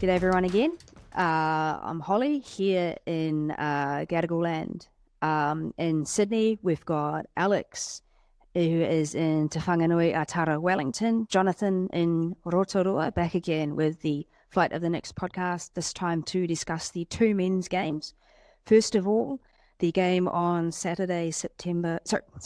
G'day everyone again. I'm Holly here in Gadigal land. In Sydney, we've got Alex, who is in Te Whanganui Atara, Wellington. Jonathan in Rotorua, back again with the Flight of the Next podcast, this time to discuss the two men's games. First of all, the game on Saturday, December the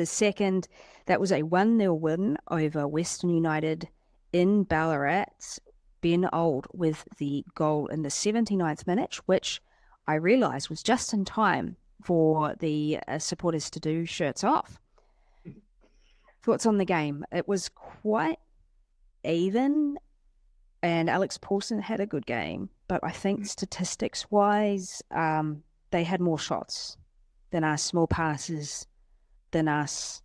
2nd. That was a 1-0 win over Western United in Ballarat. Ben Old with the goal in the 79th minute, which I realised was just in time for the supporters to do shirts off. Thoughts on the game? It was quite even, and Alex Paulson had a good game, but I think statistics-wise, they had more shots than us, more passes than us.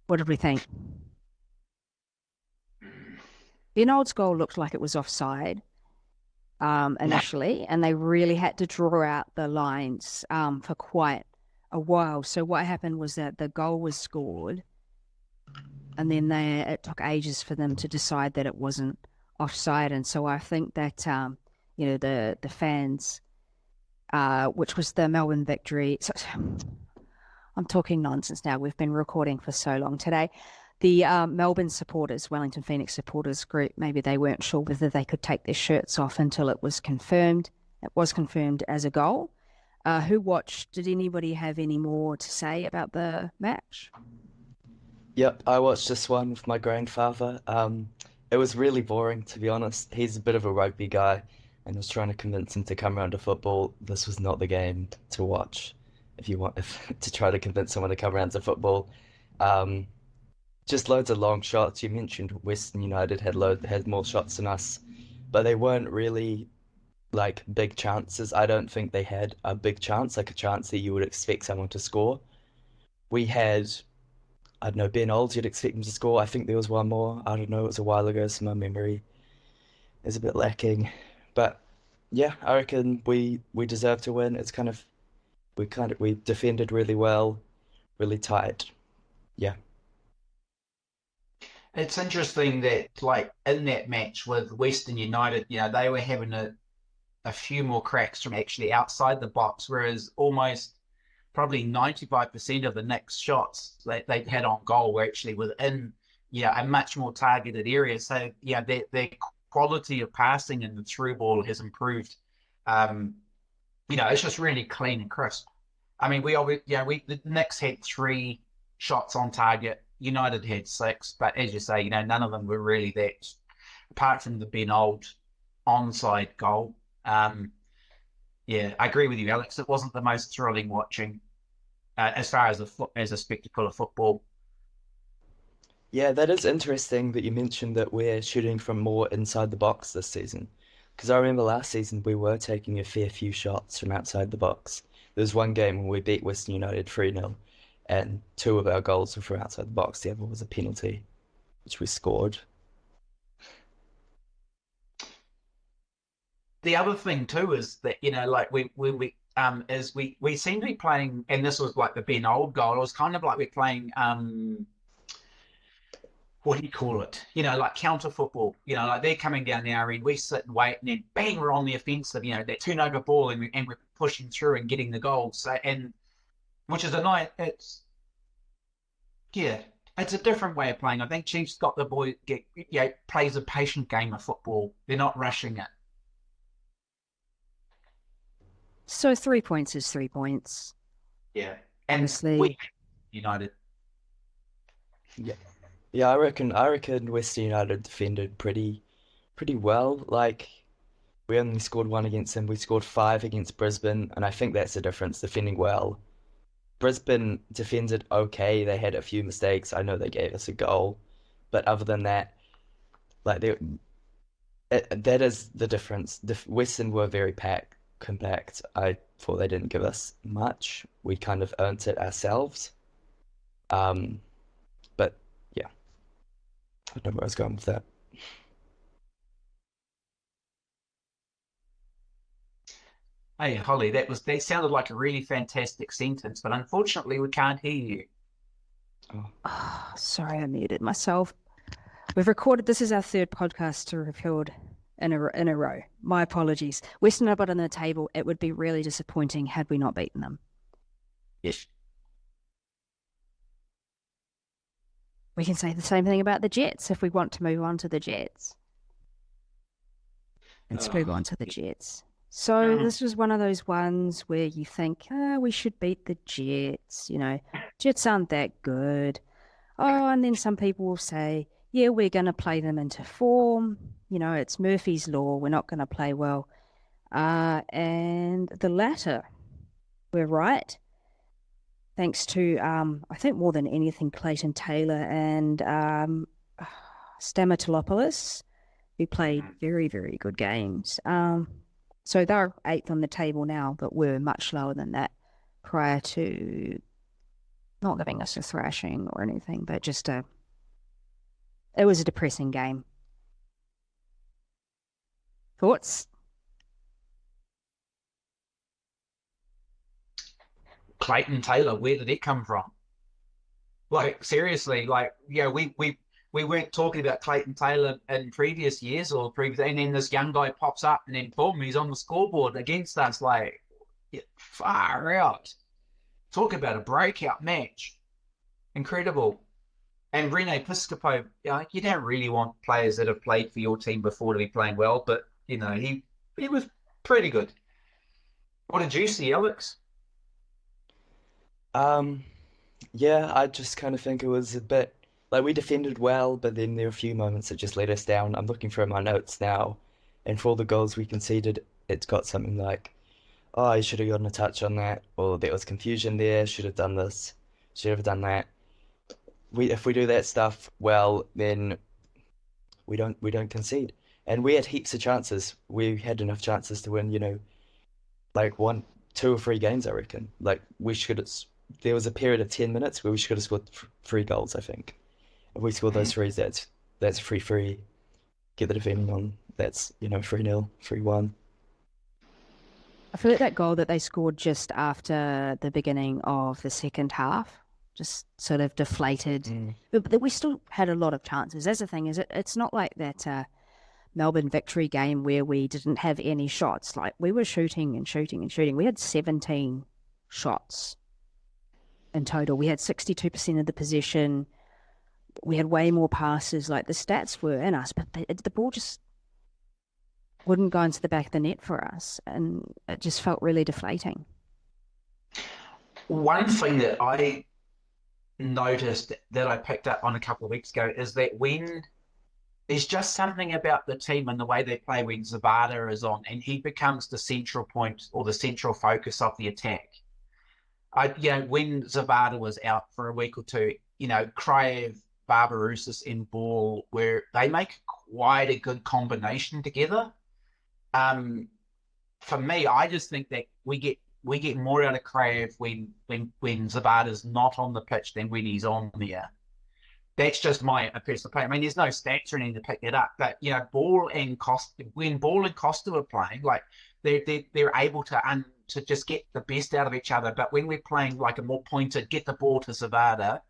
What did we think? Ben Old's goal looked like it was offside initially, and they really had to draw out the lines for quite a while. So what happened was that the goal was scored, and then it took ages for them to decide that it wasn't offside. And so I think that the fans, which was the Melbourne victory. So, I'm talking nonsense now. We've been recording for so long today. The Melbourne supporters, Wellington Phoenix supporters group, maybe they weren't sure whether they could take their shirts off until it was confirmed. It was confirmed as a goal. Who watched? Did anybody have any more to say about the match? Yep, I watched this one with my grandfather. It was really boring, to be honest. He's a bit of a rugby guy, and was trying to convince him to come around to football. This was not the game to watch if you want to try to convince someone to come around to football. Just loads of long shots. You mentioned Western United had more shots than us, but they weren't really like big chances. I don't think they had a big chance, like a chance that you would expect someone to score. We had, I don't know, Ben Olds, you'd expect him to score. I think there was one more. I don't know, it was a while ago, so my memory is a bit lacking. But yeah, I reckon we deserve to win. We defended really well, really tight. Yeah. It's interesting that, like, in that match with Western United, they were having a few more cracks from actually outside the box, whereas almost probably 95% of the Knicks shots that they had on goal were actually within, a much more targeted area. So, their quality of passing and the through ball has improved. It's just really clean and crisp. I mean, the Knicks had 3 shots on target. United had 6, but as you say, none of them were really that, apart from the Ben Old onside goal. I agree with you, Alex. It wasn't the most thrilling watching as far as a spectacle of football. Yeah, that is interesting that you mentioned that we're shooting from more inside the box this season. Because I remember last season we were taking a fair few shots from outside the box. There was one game when we beat Western United 3-0. And 2 of our goals were from outside the box. The other was a penalty, which we scored. The other thing too is that we seem to be playing, and this was like the Ben Old goal. It was kind of like we're playing what do you call it? Like counter football. Like they're coming down our end, we sit and wait, and then bang, we're on the offensive. That turnover ball, and we're pushing through and getting the goals. So which is it's a different way of playing. I think Chiefs got the boy plays a patient game of football. They're not rushing it. So 3 points is 3 points. Yeah, and honestly, United. Yeah, I reckon Western United defended pretty well. Like we only scored 1 against them. We scored 5 against Brisbane, and I think that's the difference, defending well. Brisbane defended okay. They had a few mistakes. I know they gave us a goal, but other than that, like that is the difference. The Western were very compact. I thought they didn't give us much. We kind of earned it ourselves. But yeah, I don't know where I was going with that. Hey, Holly, that sounded like a really fantastic sentence, but unfortunately we can't hear you. sorry, I muted myself. We've recorded, this is our third podcast to record in a row. My apologies. Western are bottom of the table. It would be really disappointing had we not beaten them. Yes. We can say the same thing about the Jets if we want to move on to the Jets. Let's move on to the Jets. So this was one of those ones where you think, we should beat the Jets. Jets aren't that good. Oh, and then some people will say, yeah, we're going to play them into form. It's Murphy's Law. We're not going to play well. And the latter, we're right. Thanks to, I think more than anything, Clayton Taylor and Stamatopoulos, who played very, very good games. So they're 8th on the table now, but we're much lower than that prior to not giving us a thrashing or anything, but just it was a depressing game. Thoughts? Clayton Taylor, where did it come from? Like, seriously, we weren't talking about Clayton Taylor in previous years and then this young guy pops up and then boom, he's on the scoreboard against us. Like, far out. Talk about a breakout match. Incredible. And Rene Piscopo, you don't really want players that have played for your team before to be playing well, but, he was pretty good. What did you see, Alex? Yeah, I just kind of think it was a bit like we defended well, but then there were a few moments that just let us down. I'm looking through my notes now, and for all the goals we conceded, it's got something like, oh, you should have gotten a touch on that, or there was confusion there, should have done this, should have done that. If we do that stuff well, then we don't concede. And we had heaps of chances. We had enough chances to win, like 1, 2 or 3 games, I reckon. Like there was a period of 10 minutes where we should have scored 3 goals, I think. If we score those 3s, that's 3-3. Get the defending on. That's 3-0, 3-1. I feel like that goal that they scored just after the beginning of the second half just sort of deflated. But we still had a lot of chances. That's the thing, is it's not like that Melbourne victory game where we didn't have any shots. Like, we were shooting and shooting and shooting. We had 17 shots in total. We had 62% of the possession. We had way more passes. Like, the stats were in us, but the ball just wouldn't go into the back of the net for us, and it just felt really deflating. One thing that I noticed that I picked up on a couple of weeks ago is that when there's just something about the team and the way they play when Zabata is on and he becomes the central point or the central focus of the attack. When Zabata was out for a week or two, Kraev, Barbarousis and Ball, where they make quite a good combination together. For me, I just think that we get more out of Kraev when Zabata's not on the pitch than when he's on there. That's just my personal opinion. I mean, there's no stats or anything to pick it up, but Ball and Costa, when Ball and Costa are playing, like they're able to just get the best out of each other. But when we're playing like a more pointed, get the ball to Zabata,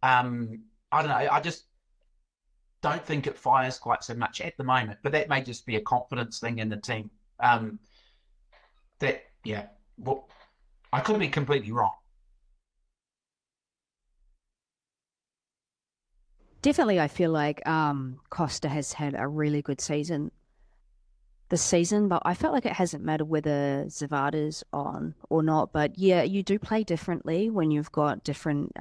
I don't know. I just don't think it fires quite so much at the moment. But that may just be a confidence thing in the team. Well, I could be completely wrong. Definitely, I feel like Costa has had a really good season this season, but I felt like it hasn't mattered whether Zavada's on or not. But yeah, you do play differently when you've got different,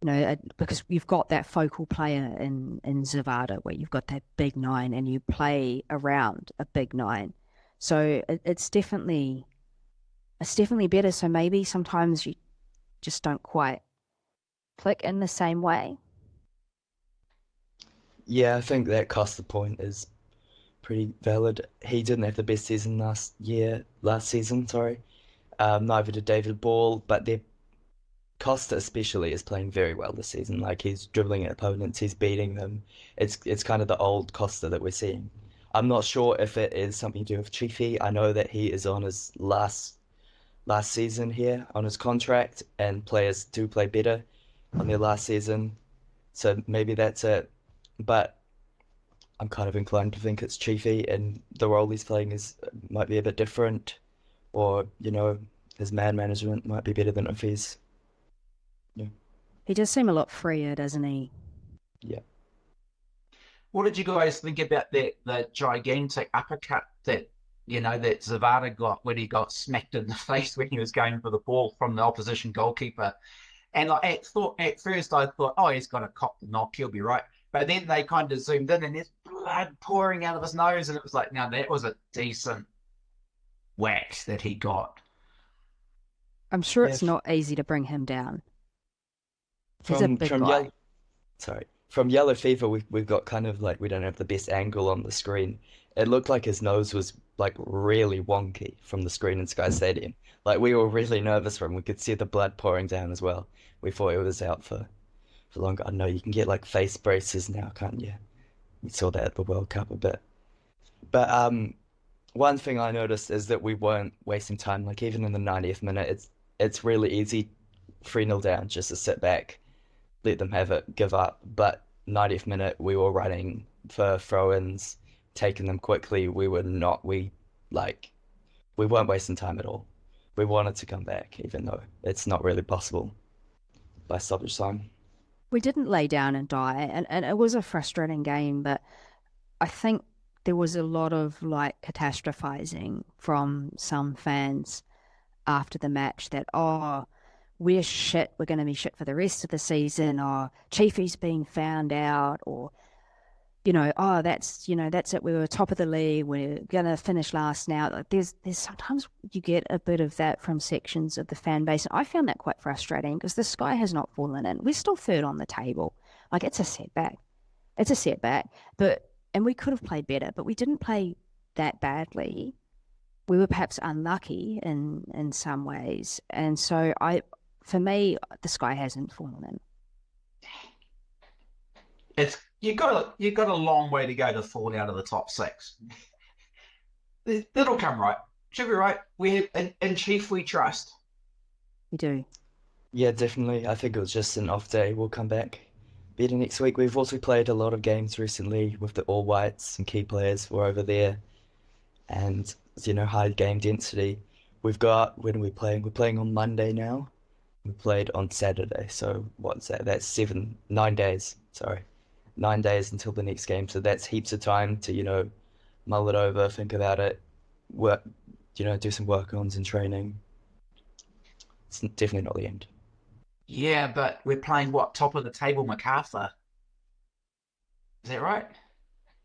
because you've got that focal player in Zavada where you've got that big 9 and you play around a big 9. So it's definitely better. So maybe sometimes you just don't quite click in the same way. Yeah, I think that Costa point is pretty valid. He didn't have the best season last season, sorry. Neither did David Ball, but Costa especially is playing very well this season. Like, he's dribbling at opponents, he's beating them. It's kind of the old Costa that we're seeing. I'm not sure if it is something to do with Chiefy. I know that he is on his last season here on his contract, and players do play better on their last season. So maybe that's it. But I'm kind of inclined to think it's Chiefy, and the role he's playing is might be a bit different, or his man management might be better than if he's yeah He does seem a lot freer, doesn't he? yeah. What did you guys think about the gigantic uppercut that that Zavada got when he got smacked in the face when he was going for the ball from the opposition goalkeeper? And like at first I thought, oh, he's got a cop the knock, he'll be right. But then they kind of zoomed in and there's blood pouring out of his nose, and it was like, now that was a decent whack that he got. I'm sure Yeah, it's not easy to bring him down. He's a from big from guy. Yellow Fever, we've got kind of like we don't have the best angle on the screen. It looked like his nose was like really wonky from the screen in Sky Stadium. Like we were really nervous for him. We could see the blood pouring down as well. We thought he was out for longer. I know you can get like face braces now, can't you? We saw that at the World Cup a bit. But one thing I noticed is that we weren't wasting time. Like even in the 90th minute, it's really easy 3-0 down just to sit back, let them have it, give up. But 90th minute, we were running for throw-ins, taking them quickly. Like we weren't wasting time at all. We wanted to come back, even though it's not really possible by stoppage time. We didn't lay down and die, and it was a frustrating game, but I think there was a lot of like catastrophizing from some fans after the match that, oh, we're shit, we're going to be shit for the rest of the season, or Chiefy's being found out, or oh, that's it. We were top of the league. We're gonna finish last now. Like there's sometimes you get a bit of that from sections of the fan base. And I found that quite frustrating because the sky has not fallen in. We're still third on the table. Like it's a setback. It's a setback. And we could have played better, but we didn't play that badly. We were perhaps unlucky in some ways. And so for me, the sky hasn't fallen in. It's you got a long way to go to fall out of the top six. It'll come right. Should be right. We have in Chief we trust. We do. Yeah, definitely. I think it was just an off day. We'll come back better next week. We've also played a lot of games recently with the All Whites. Some key players were over there, and high game density. When are we playing? We're playing on Monday now. We played on Saturday, so what's that? That's 9 days. Sorry, 9 days until the next game. So that's heaps of time to mull it over, think about it, work, do some work-ons and training. It's definitely not the end. Yeah, but we're playing what, top of the table Macarthur. Is that right?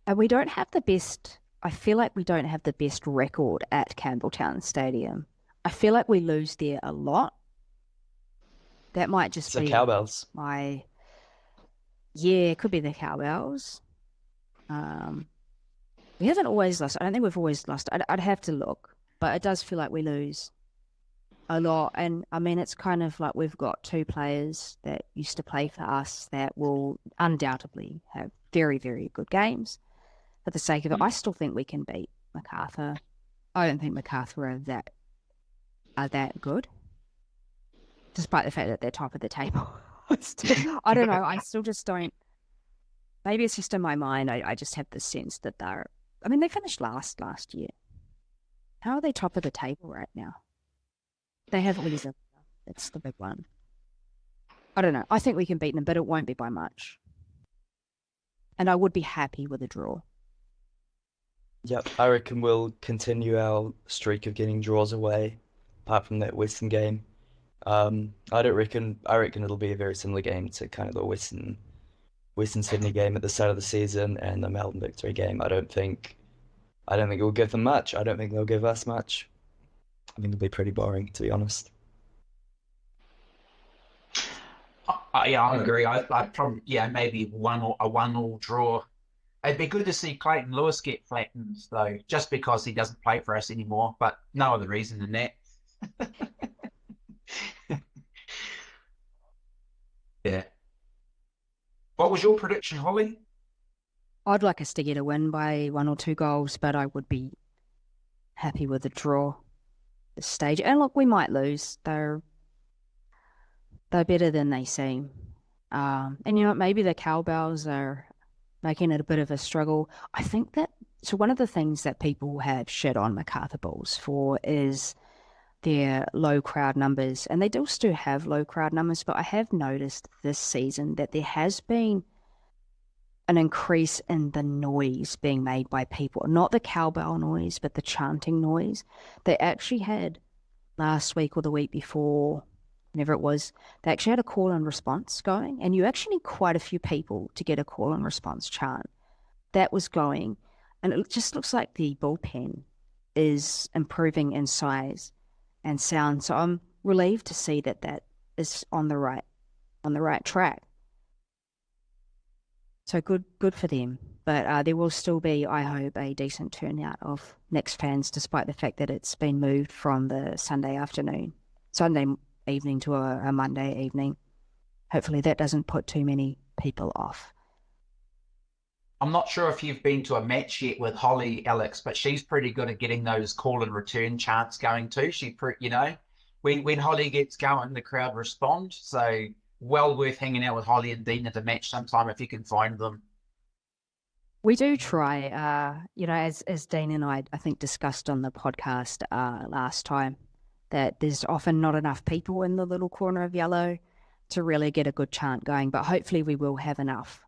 And we don't have the best, I feel like we don't have the best record at Campbelltown Stadium. I feel like we lose there a lot. That might just So be cowbells. yeah, it could be the Cowbells. We haven't always lost. I don't think we've always lost. I'd have to look, but it does feel like we lose a lot. And I mean, it's kind of like we've got two players that used to play for us that will undoubtedly have very, very good games. For the sake of it, I still think we can beat Macarthur. I don't think Macarthur are that good, despite the fact that they're top of the table. I don't know. I still just don't. Maybe it's just in my mind. I just have the sense that they're. I mean, they finished last year. How are they top of the table right now? They haven't really. That's the big one. I don't know. I think we can beat them, but it won't be by much. And I would be happy with a draw. Yep, I reckon we'll continue our streak of getting draws away, apart from that Western game. I reckon it'll be a very similar game to kind of the Western Sydney game at the start of the season and the Melbourne Victory game. I don't think it will give them much. I don't think they'll give us much. I think it'll be pretty boring, to be honest. Yeah, I agree. I probably maybe a 1-1 draw. It'd be good to see Clayton Lewis get flattened though, just because he doesn't play for us anymore. But no other reason than that. Yeah. What was your prediction, Holly? I'd like us to get a win by 1 or 2 goals, but I would be happy with a draw at this stage. And look, we might lose. They're better than they seem. And you know, maybe the cowbells are making it a bit of a struggle. I think that so one of the things that people have shit on Macarthur Bulls for is their low crowd numbers, and they still have low crowd numbers, but I have noticed this season that there has been an increase in the noise being made by people, not the cowbell noise, but the chanting noise. They actually had last week or the week before, whenever it was, they actually had a call and response going, and you actually need quite a few people to get a call and response chant that was going, and it just looks like the bullpen is improving in size and sound. So I'm relieved to see that that is on the right track. So good for them. But there will still be, I hope, a decent turnout of Knicks fans, despite the fact that it's been moved from the Sunday evening to a Monday evening. Hopefully that doesn't put too many people off. I'm not sure if you've been to a match yet with Holly, Alex, but she's pretty good at getting those call and return chants going too. When Holly gets going, the crowd respond. So well worth hanging out with Holly and Dean at a match sometime if you can find them. We do try, as Dean and I think, discussed on the podcast last time, that there's often not enough people in the little corner of yellow to really get a good chant going, but hopefully we will have enough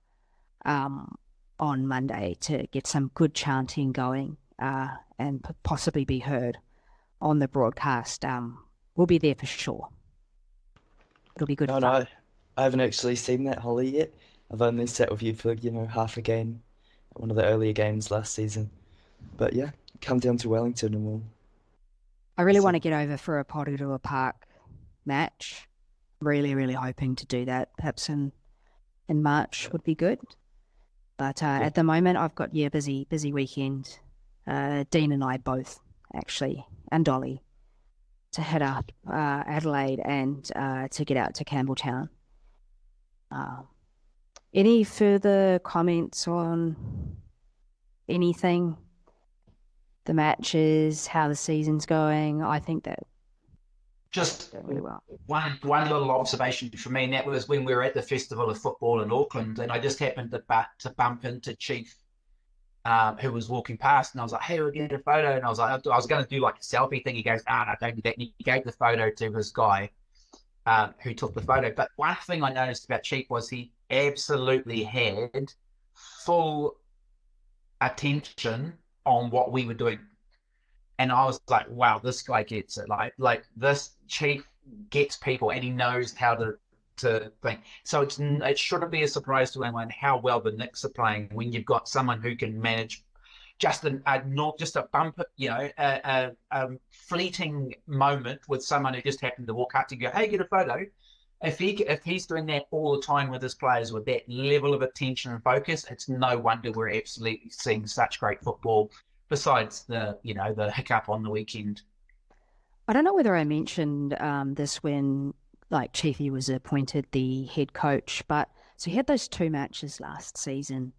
on Monday to get some good chanting going and possibly be heard on the broadcast. We'll be there for sure. It'll be good fun. No, I haven't actually seen that, Holly, yet. I've only sat with you for, half a game, one of the earlier games last season. But yeah, come down to Wellington and we'll... I really want to get over for a Porirua Park match. Really, really hoping to do that. Perhaps in March would be good. But at the moment, I've got, busy weekend. Dean and I both, actually, and Dolly, to head up Adelaide and to get out to Campbelltown. Any further comments on anything? The matches, how the season's going? I think that just really well. One little observation for me, and that was when we were at the Festival of Football in Auckland, and I just happened to bump into Chief, who was walking past, and I was like, "Hey, we'll get a photo." And I was like, I was going to do like a selfie thing. He goes, "No, don't do that." And he gave the photo to this guy who took the photo. But one thing I noticed about Chief was he absolutely had full attention on what we were doing. And I was like, wow, this guy gets it. Like this Chief gets people and he knows how to think. So it shouldn't be a surprise to anyone how well the Knicks are playing when you've got someone who can manage just not just a bump, a fleeting moment with someone who just happened to walk up to you and go, "Hey, get a photo." If he's doing that all the time with his players with that level of attention and focus, it's no wonder we're absolutely seeing such great football. Besides the hiccup on the weekend. I don't know whether I mentioned this when Chiefy was appointed the head coach, but so he had those 2 matches last season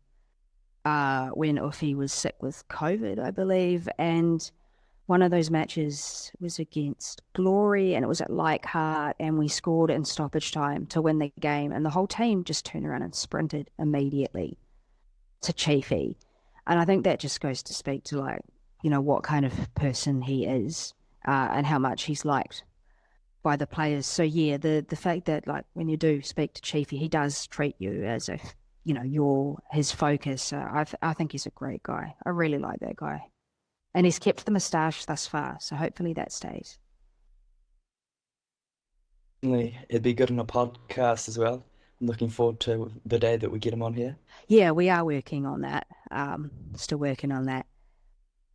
when Uffy was sick with COVID, I believe, and one of those matches was against Glory, and it was at Leichhardt, and we scored in stoppage time to win the game, and the whole team just turned around and sprinted immediately to Chiefy. And I think that just goes to speak to what kind of person he is and how much he's liked by the players. So yeah, the fact that when you do speak to Chiefy, he does treat you as if you're his focus. I think he's a great guy. I really like that guy, and he's kept the moustache thus far. So hopefully that stays. It'd be good on a podcast as well. I'm looking forward to the day that we get him on here. Yeah, we are working on that. Still working on that.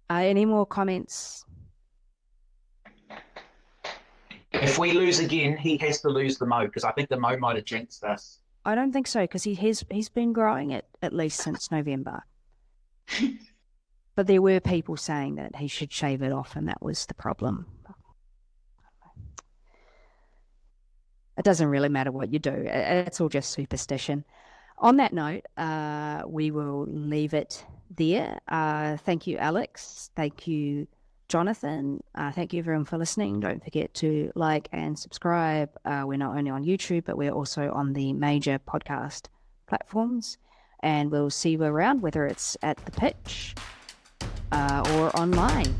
Any more comments? If we lose again, he has to lose the Mo, because I think the Mo might have jinxed us. I don't think so, because he's been growing it at least since November. But there were people saying that he should shave it off, and that was the problem. It doesn't really matter what you do. It's all just superstition. On that note, we will leave it there. Thank you, Alex. Thank you, Jonathan. Thank you everyone for listening. Don't forget to like and subscribe. We're not only on YouTube, but we're also on the major podcast platforms. And we'll see you around, whether it's at the pitch or online.